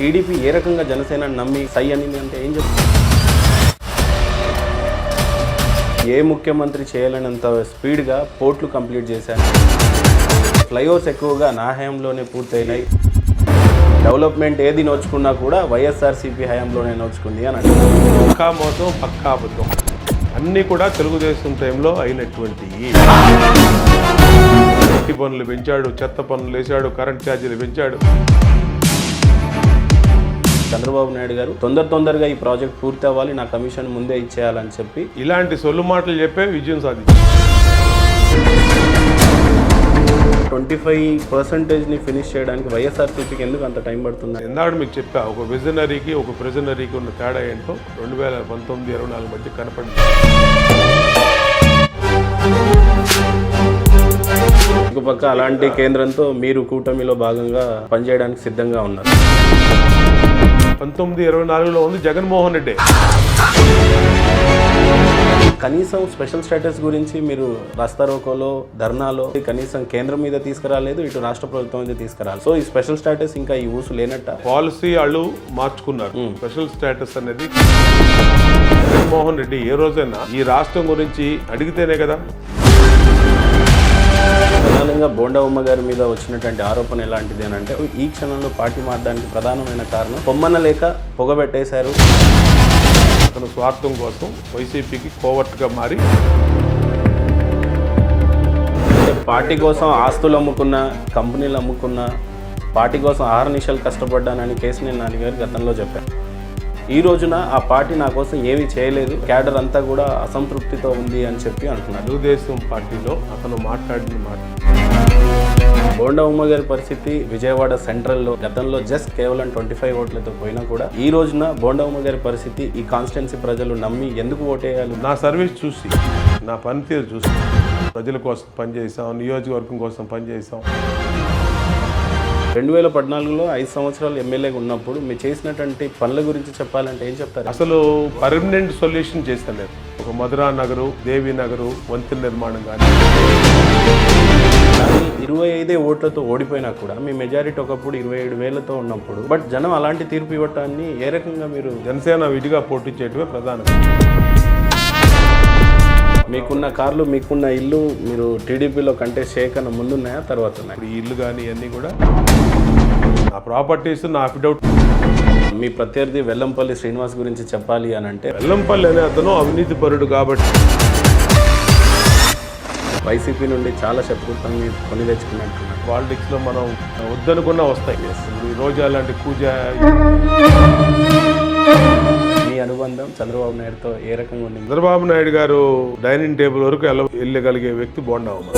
TDP ఏ రకంగా జనసేన నమ్మి సై అనింది అంటే ఏం చెప్తుంది? ఏ ముఖ్యమంత్రి చేయలేనంత స్పీడ్గా పోర్ట్లు కంప్లీట్ చేశాను. ఫ్లైఓవర్స్ ఎక్కువగా నా హయాంలోనే పూర్తయినాయి. డెవలప్మెంట్ ఏది నోచుకున్నా కూడా వైఎస్ఆర్సీపీ హయాంలోనే నోచుకుంది అని అంటే పక్కా మోసం పక్కా అబద్ధం అన్నీ కూడా తెలుగుదేశం టైంలో అయినటువంటి ఇంటి పనులు పెంచాడు, చెత్త పనులు వేశాడు, కరెంట్ ఛార్జీలు పెంచాడు. చంద్రబాబు నాయుడు గారు తొందరగా ఈ ప్రాజెక్ట్ పూర్తి అవ్వాలి, నా కమిషన్ ముందే ఇచ్చేయాలని చెప్పి ఇలాంటి సొల్లు మాటలు చెప్పే విజయం సాధించారు. 25% ఫినిష్ చేయడానికి వైఎస్ఆర్సీపీకి ఎందుకు అంత టైం పడుతుంది? ఎందాడు మీకు చెప్పా, ఒక విజనరీకి ఒక ప్రిజనరీకి ఉన్న తేడా ఏంటో 2019-24 మధ్య కనపడింది. ఇంకో పక్క అలాంటి కేంద్రంతో మీరు కూటమిలో భాగంగా పనిచేయడానికి సిద్ధంగా ఉన్నారు. 19-24లో ఉంది జగన్మోహన్ రెడ్డి. కనీసం స్పెషల్ స్టేటస్ గురించి మీరు రాస్తారోకోలో ధర్నాలో కనీసం కేంద్రం మీద తీసుకురాలేదు, ఇటు రాష్ట్ర ప్రభుత్వం మీద తీసుకురాలి. సో ఈ స్పెషల్ స్టేటస్ ఇంకా ఈ ఊసు లేనట్ట. పాలసీ వాళ్ళు మార్చుకున్నారు. స్పెషల్ స్టేటస్ అనేది జగన్మోహన్ రెడ్డి ఏ రోజైనా ఈ రాష్ట్రం గురించి అడిగితేనే కదా. ప్రధానంగా బోండా ఉమ్మ గారి మీద వచ్చినటువంటి ఆరోపణ ఎలాంటిది అని అంటే, ఈ క్షణంలో పార్టీ మారడానికి ప్రధానమైన కారణం పొమ్మన లేక పొగబెట్టేశారు. అతను స్వార్థం కోసం వైసీపీకి కోవర్ట్గా మారి పార్టీ కోసం ఆస్తులు అమ్ముకున్న, కంపెనీలు అమ్ముకున్న, పార్టీ కోసం 6 నిమిషాలు కష్టపడ్డానని కేశినేని నాని గారు గతంలో చెప్పారు. ఈ రోజున ఆ పార్టీ నా కోసం ఏమీ చేయలేదు, క్యాడర్ అంతా కూడా అసంతృప్తితో ఉంది అని చెప్పి అంటున్నారు. తెలుగుదేశం పార్టీలో అతను మాట్లాడిన మాట. బోండా ఉమ్మ గారి పరిస్థితి విజయవాడ సెంట్రల్లో గతంలో జస్ట్ కేవలం 25 ఓట్లతో పోయినా కూడా ఈ రోజున బోండా ఉమ్మ గారి పరిస్థితి ఈ కాన్స్టిట్యున్సీ ప్రజలు నమ్మి ఎందుకు ఓటేయాలి? నా సర్వీస్ చూసి, నా పనితీరు చూసి, ప్రజల కోసం పనిచేసాం, నియోజకవర్గం కోసం పనిచేసాం. 2014లో 5 సంవత్సరాలు ఎమ్మెల్యేగా ఉన్నప్పుడు మీరు చేసినటువంటి పనుల గురించి చెప్పాలంటే ఏం చెప్తారు? అసలు పర్మనెంట్ సొల్యూషన్ చేస్తాను నేను. ఒక మధురా నగరు, దేవి నగరు, వంతెన నిర్మాణం కానీ 25 ఓట్లతో ఓడిపోయినా కూడా మీ మెజారిటీ ఒకప్పుడు 27,000తో ఉన్నప్పుడు, బట్ జనం అలాంటి తీర్పు ఇవ్వటాన్ని ఏ రకంగా మీరు? జనసేన విడిగా పోటీ చేయటమే ప్రధానం. మీకున్న కార్లు, మీకున్న ఇల్లు మీరు టీడీపీలో కంటెస్ట్ చేయకన్నా ముందున్నాయా, తర్వాత ఉన్నాయి? ఇప్పుడు ఈ ఇల్లు కానీ ఇవన్నీ కూడా నా ప్రాపర్టీస్, నా అఫిడౌట్. మీ ప్రత్యర్థి వెల్లంపల్లి శ్రీనివాస్ గురించి చెప్పాలి అని అంటే, వెల్లంపల్లి అనే అతను అవినీతి పరుడు కాబట్టి వైసీపీ నుండి చాలా శత్రుత్వాన్ని కొని తెచ్చుకున్నట్టున్నారు. పాలిటిక్స్లో మనం వద్దనుకున్నా వస్తాయి. ఈ రోజు అలాంటి కూజ. మీ అనుబంధం చంద్రబాబు నాయుడుతో ఏ రకంగా ఉంది? చంద్రబాబు నాయుడు గారు డైనింగ్ టేబుల్ వరకు వెళ్ళగలిగే వ్యక్తి బోండా ఉమ్మ.